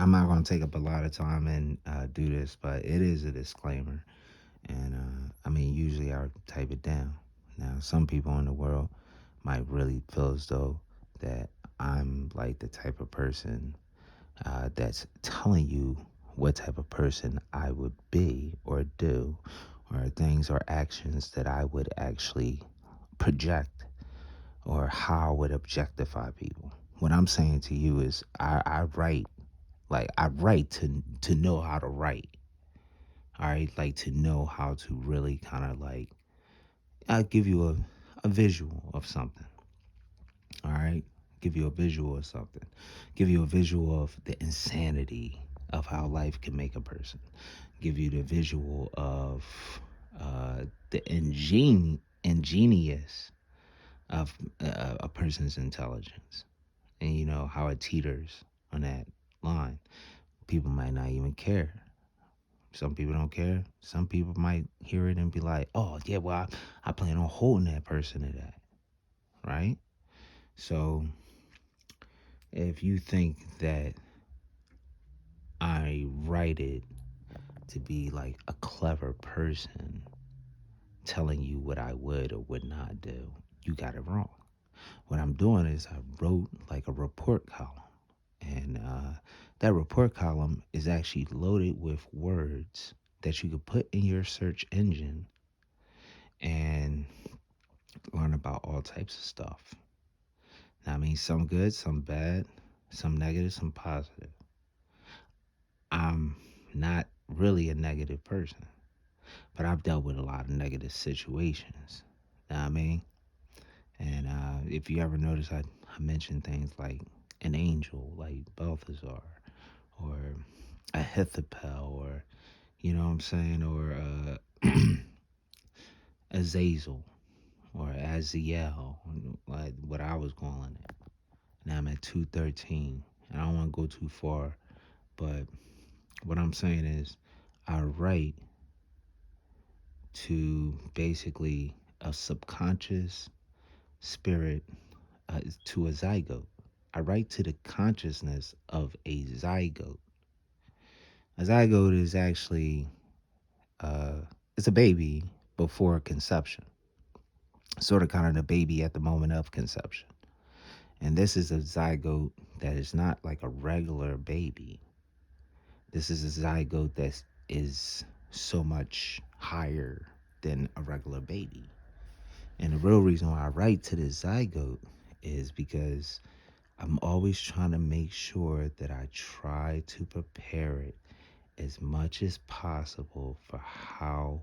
I'm not going to take up a lot of time and do this, but it is a disclaimer. And I mean, usually I type it down. Now, some people in the world might really feel as though that I'm like the type of person that's telling you what type of person I would be or do, or things or actions that I would actually project, or how I would objectify people. What I'm saying to you is I write, like I write to know how to write. All right, like to know how to really kind of like I'll give you a visual of something. All right, give you a visual of something. Give you a visual of the insanity of how life can make a person. Give you the visual of the ingenious of a person's intelligence, and you know how it teeters on that line. People might not even care. Some people don't care. Some people might hear it and be like, "Oh yeah, well I plan on holding that person to that." Right? So if you think that I write it to be like a clever person telling you what I would or would not do, you got it wrong. What I'm doing is I wrote like a report column. And that report column is actually loaded with words that you could put in your search engine and learn about all types of stuff. Now, I mean, some good, some bad, some negative, some positive. I'm not really a negative person, but I've dealt with a lot of negative situations. Know what I mean? And if you ever notice, I mentioned things like an angel, like Balthazar, or a Ahithophel, or you know what I'm saying, or Azazel, or Aziel, like what I was calling it. Now I'm at 213, and I don't want to go too far, but what I'm saying is, I write to basically a subconscious spirit, to a zygote. I write to the consciousness of a zygote. A zygote is actually uh, it's a baby before conception, sort of kind of the baby at the moment of conception. And this is a zygote that is not like a regular baby. This is a zygote that is so much higher than a regular baby. And the real reason why I write to this zygote is because I'm always trying to make sure that I try to prepare it as much as possible for how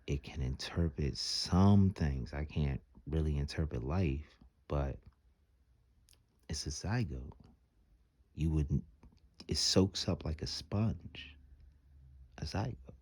it can interpret some things. I can't really interpret life, but it's a zygote. You wouldn't, it soaks up like a sponge, a zygote.